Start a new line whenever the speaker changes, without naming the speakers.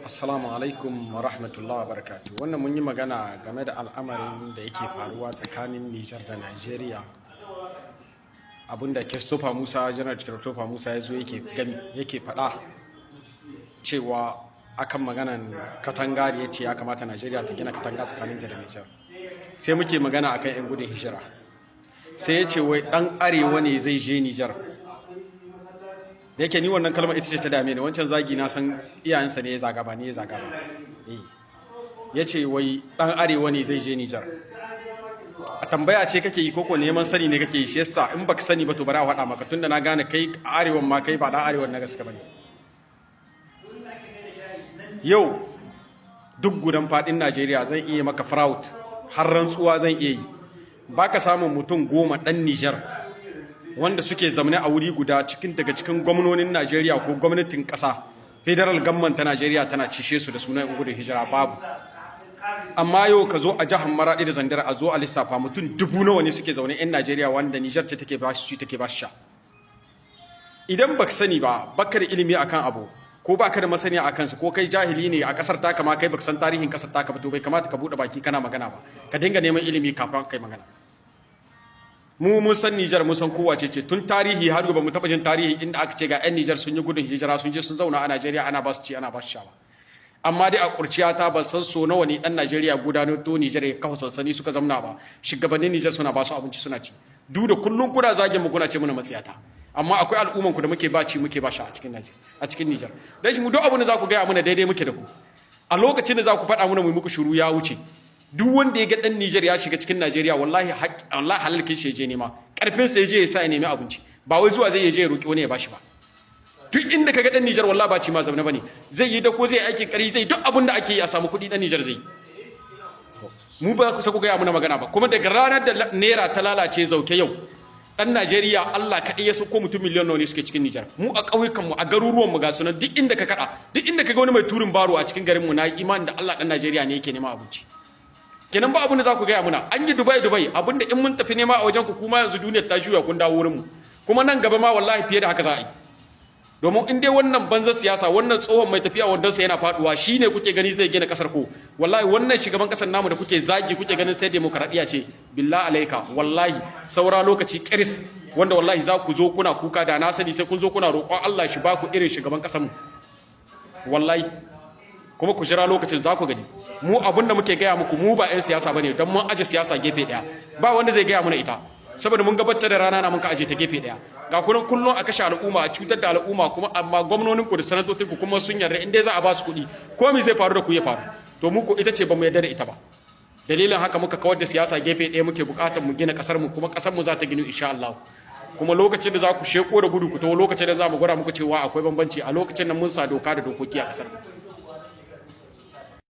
Assalamu alaikum wa rahmatullahi wa barakatuh. Wannan mun yi magana game da al'amarin da yake faruwa tsakanin Niger da Nigeria. Abinda Christopher Musa, Janar Christopher Musa ya zo yake faɗa cewa akan maganan katanga da ya ce ya kamata Nigeria ta gina katanga tsakaninta da Niger. Sai muke magana akan 'yan gudun hijira. Sai ya ce wai ɗan arewa ne zai je Niger. Da yake ni wannan kalmar ita ce ta dame ni, wancan zagi na san iyayensa ne ya zaga ba, ni ya zaga ba. Ya ce wai ɗan arewa ne zai je Niger. A tambaya ce kake yi koko neman sani ne kake yi, shi yasa in baka sani ba to bari a faɗa maka, tunda na gane kai a arewan ma kai ba ɗan arewan na gaske bane. Yau duk gudan faɗin Najeriya zan iya maka fraud, har rantsuwa zan iya yi. Baka samun mutum 10 ɗan Niger wanda suke zamane a wuri guda daga cikin gwamnonin Najeriya ko gwamnatin ƙasa, federal government ta Najeriya tana cishe su da sunan gudun hijira, babu. Amma yau ka zo a jihar Maradi da Zandar a zo a lissafa mutum 1000 nawa ne suke zaune 'yan Najeriya wanda Niger ce take ba shi sha. Idan baka sani ba, baka da ilimi akan abu ko baka da masaniya akan su, ko kai jahili ne a kasar taka ma kai baka san tarihin kasar taka ba, to bai kamata ka bude baki kana magana ba, ka dinga neman ilimi kafin kai magana. Mun san Niger, mun san kowace ce tun tarihi har gobe mu taba jin tarihi inda aka ce ga 'yan Niger sun yi gudun hijira sun je sun zauna a Najeriya ana ba su ci ana ba su sha ba. Amma dai a kurciya ta ban san so nawa ne dan Najeriya gudanar to Niger ya kafa sansani suka zamna ba, shugabannin Niger suna ba su abinci suna ci, duk da kullun kuna zagin mu kuna ce muna matsiyata. Amma akwai al'umman ku da muke ba ci muke ba sha a cikin Niger. Dan shi mu duk abin da za ku gaya mana daidai muke da ku. A lokacin da za ku faɗa mana mu muku shiru ya wuce. Duk wanda ya ga dan Niger ya shiga cikin Najeriya wallahi halal kin shi je nema, karfin sa je ya sa ya nemi abinci, ba wai zuwa zai je ya roki wani ya bashi ba. Duk inda kaga dan Niger wallahi ba ci ma zaune bane, zai yi da ko zai aiki kari zai duk abin da ake yi a samu kuɗi dan Niger zai. Mu ba ku sako ga muna magana ba, kuma daga ranar da naira ta lalace zauke yau dan Najeriya Allah kaɗai ya sauko mutum miliyan nawa ne suke cikin Niger. Mu a ƙauyukan mu a garuruwan mu ga sunan duk inda ka kada, duk inda kaga wani mai turin baro a cikin garin mu na imani da Allah dan Najeriya ne yake nema abinci. Kenan ba abin da za ku gaya muna, an yi Dubai abinda in mun tafi nema a wajen ku kuma yanzu duniyar ta juya kun dawo wurin mu, kuma nan gaba ma wallahi fiye da haka za a yi. Domin in dai wannan banzan siyasa, wannan tsohon mai tafiya wandonsa yana faduwa shine kuke gani zai gina kasar ku, wallahi wannan shugaban kasar namu da kuke zagi kuke ganin sai demokradiya ce, billahi alaika wallahi saura lokaci kiris wanda wallahi za ku zo kuna kuka da na sani sai kun zo kuna roƙon Allah shi ba ku irin shugaban kasar mu wallahi. Kuma ku jira lokacin za ku gani. Mu abinda muke gaya muku mu ba 'yan siyasa bane, don mun aje siyasa gefe daya, ba wanda zai gaya mana ita, saboda mun gabatar da rana na mun ka aje ta gefe daya. Ga kunan kullun a kashe al'umma, a cutar da al'umma, kuma amma gwamnonin ku da sanatocin ku kuma sun yarda in dai za a ba su kuɗi ko me zai faru da ku ya faru. To mu ko ita ce ba mu yarda da ita ba. Dalilin haka muka kawar da siyasa gefe daya, muke buƙatar mu gina kasar mu, kuma kasar mu za ta ginu insha Allah. Kuma lokacin da za ku sheko da gudu ku to lokacin da za mu gwada muku cewa akwai bambanci, a lokacin nan mun sa doka da dokoki a kasar mu.